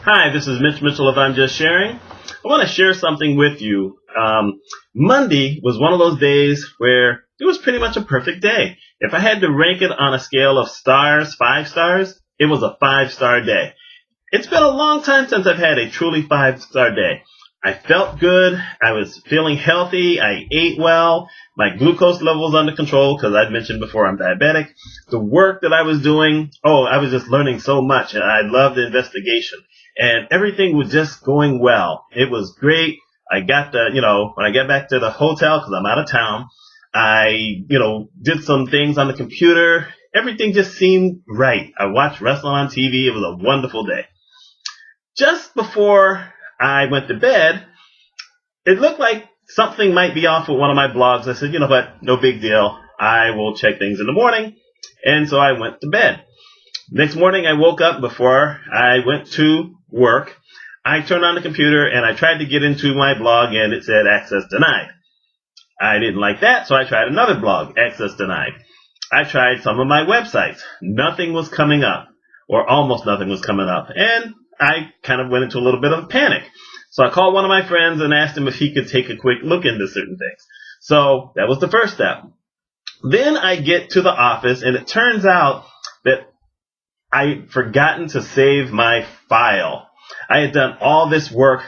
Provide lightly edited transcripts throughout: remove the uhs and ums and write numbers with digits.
Hi, this is Mitch Mitchell of I'm Just Sharing. I want to share something with you. Monday was one of those days where it was pretty much a perfect day. If I had to rank it on a scale of stars, 5 stars, it was a 5-star day. It's been a long time since I've had a truly 5-star day. I felt good. I was feeling healthy. I ate well. My glucose level was under control because I'd mentioned before I'm diabetic. The work that I was doing, I was just learning so much, and I loved the investigation. And everything was just going well. It was great. I got when I got back to the hotel because I'm out of town, I, did some things on the computer. Everything just seemed right. I watched wrestling on TV. It was a wonderful day. Just before I went to bed, it looked like something might be off with one of my blogs. I said, you know what, no big deal. I will check things in the morning. And so I went to bed. Next morning, I woke up before I went to work. I turned on the computer and I tried to get into my blog and it said access denied. I didn't like that, so I tried another blog, access denied. I tried some of my websites. Nothing was coming up, or almost nothing was coming up. And I kind of went into a little bit of a panic. So I called one of my friends and asked him if he could take a quick look into certain things. So that was the first step. Then I get to the office and it turns out that I'd forgotten to save my file. I had done all this work,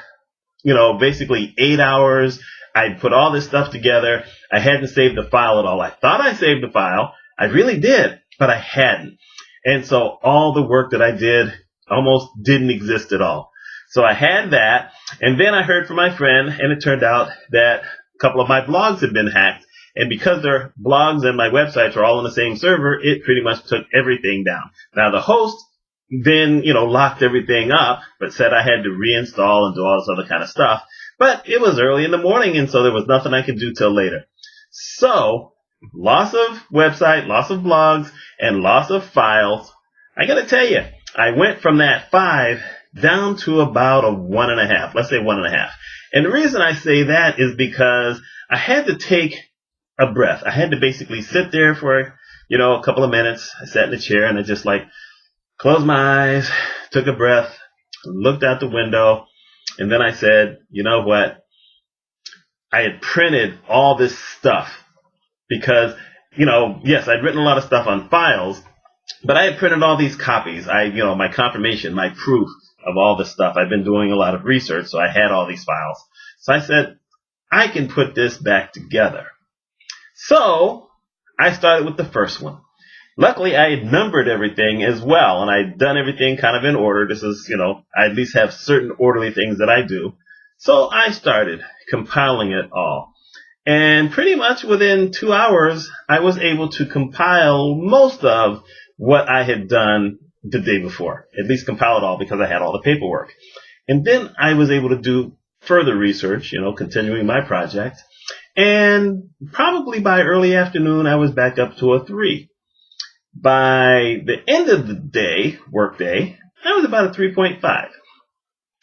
basically 8 hours. I'd put all this stuff together. I hadn't saved the file at all. I thought I saved the file. I really did, but I hadn't. And so all the work that I did almost didn't exist at all. So I had that, and then I heard from my friend, and it turned out that a couple of my blogs had been hacked. And because their blogs and my websites are all on the same server, it pretty much took everything down. Now the host then, locked everything up, but said I had to reinstall and do all this other kind of stuff. But it was early in the morning, and so there was nothing I could do till later. So, loss of website, loss of blogs, and loss of files. I gotta tell you, I went from that 5 down to about a 1.5. Let's say 1.5. And the reason I say that is because I had to take a breath. I had to basically sit there for, a couple of minutes. I sat in the chair and I just closed my eyes, took a breath, looked out the window, and then I said, you know what? I had printed all this stuff because, yes, I'd written a lot of stuff on files, but I had printed all these copies. My confirmation, my proof of all this stuff. I've been doing a lot of research, so I had all these files. So I said, I can put this back together. So I started with the first one. Luckily, I had numbered everything as well, and I'd done everything kind of in order. This is, I at least have certain orderly things that I do. So I started compiling it all. And pretty much within 2 hours, I was able to compile most of what I had done the day before. At least compile it all because I had all the paperwork. And then I was able to do further research, continuing my project. And probably by early afternoon, I was back up to a 3. By the end of the day, workday, I was about a 3.5.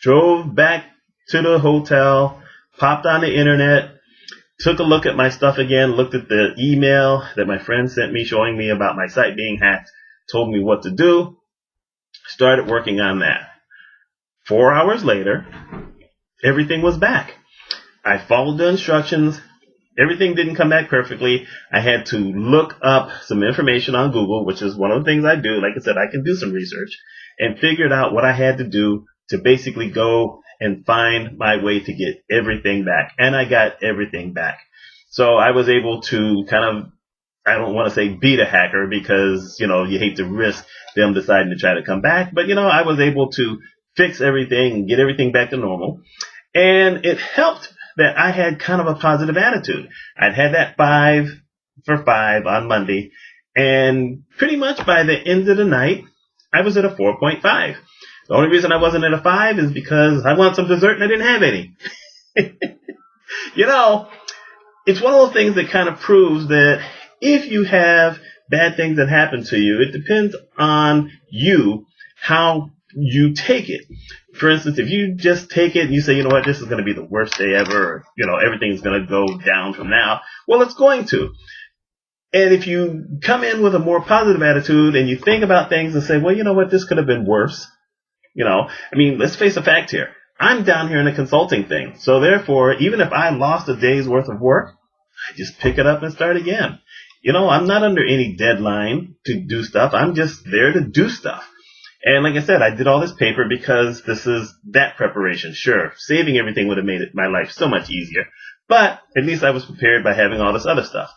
Drove back to the hotel, popped on the internet, took a look at my stuff again, looked at the email that my friend sent me showing me about my site being hacked, told me what to do, started working on that. 4 hours later, everything was back. I followed the instructions. Everything didn't come back perfectly. I had to look up some information on Google, which is one of the things I do. Like I said, I can do some research, and figured out what I had to do to basically go and find my way to get everything back. And I got everything back. So I was able to I don't want to say beat a hacker because, you hate to risk them deciding to try to come back. But, I was able to fix everything and get everything back to normal. And it helped that I had kind of a positive attitude. I'd had that 5 for 5 on Monday, and pretty much by the end of the night, I was at a 4.5. The only reason I wasn't at a 5 is because I wanted some dessert and I didn't have any. It's one of those things that kind of proves that if you have bad things that happen to you, it depends on you how you take it. For instance, if you just take it and you say, you know what, this is going to be the worst day ever, or, everything's going to go down from now, well, it's going to. And if you come in with a more positive attitude and you think about things and say, well, you know what, this could have been worse, I mean, let's face a fact here. I'm down here in a consulting thing. So therefore, even if I lost a day's worth of work, I just pick it up and start again. I'm not under any deadline to do stuff. I'm just there to do stuff. And like I said, I did all this paper because this is that preparation. Sure, saving everything would have made my life so much easier. But at least I was prepared by having all this other stuff.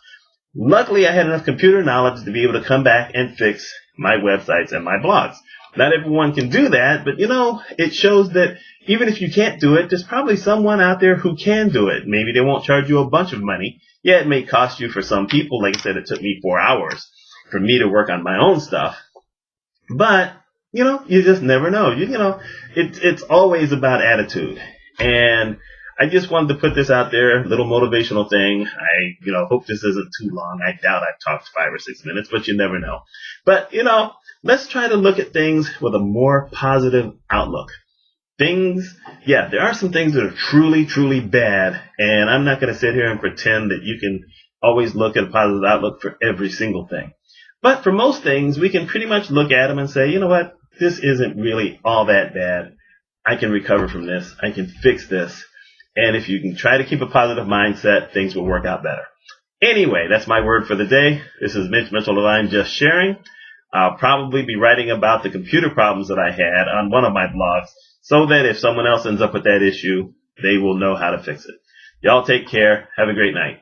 Luckily, I had enough computer knowledge to be able to come back and fix my websites and my blogs. Not everyone can do that, but it shows that even if you can't do it, there's probably someone out there who can do it. Maybe they won't charge you a bunch of money. Yeah, it may cost you for some people. Like I said, it took me 4 hours for me to work on my own stuff. But, you just never know. It's always about attitude. And I just wanted to put this out there, little motivational thing. I, hope this isn't too long. I doubt I've talked 5 or 6 minutes, but you never know. But, let's try to look at things with a more positive outlook. There are some things that are truly, truly bad, and I'm not going to sit here and pretend that you can always look at a positive outlook for every single thing. But for most things, we can pretty much look at them and say, you know what, this isn't really all that bad. I can recover from this. I can fix this. And if you can try to keep a positive mindset, things will work out better. Anyway, that's my word for the day. This is Mitch Mitchell of I'm Just Sharing. I'll probably be writing about the computer problems that I had on one of my blogs so that if someone else ends up with that issue, they will know how to fix it. Y'all take care. Have a great night.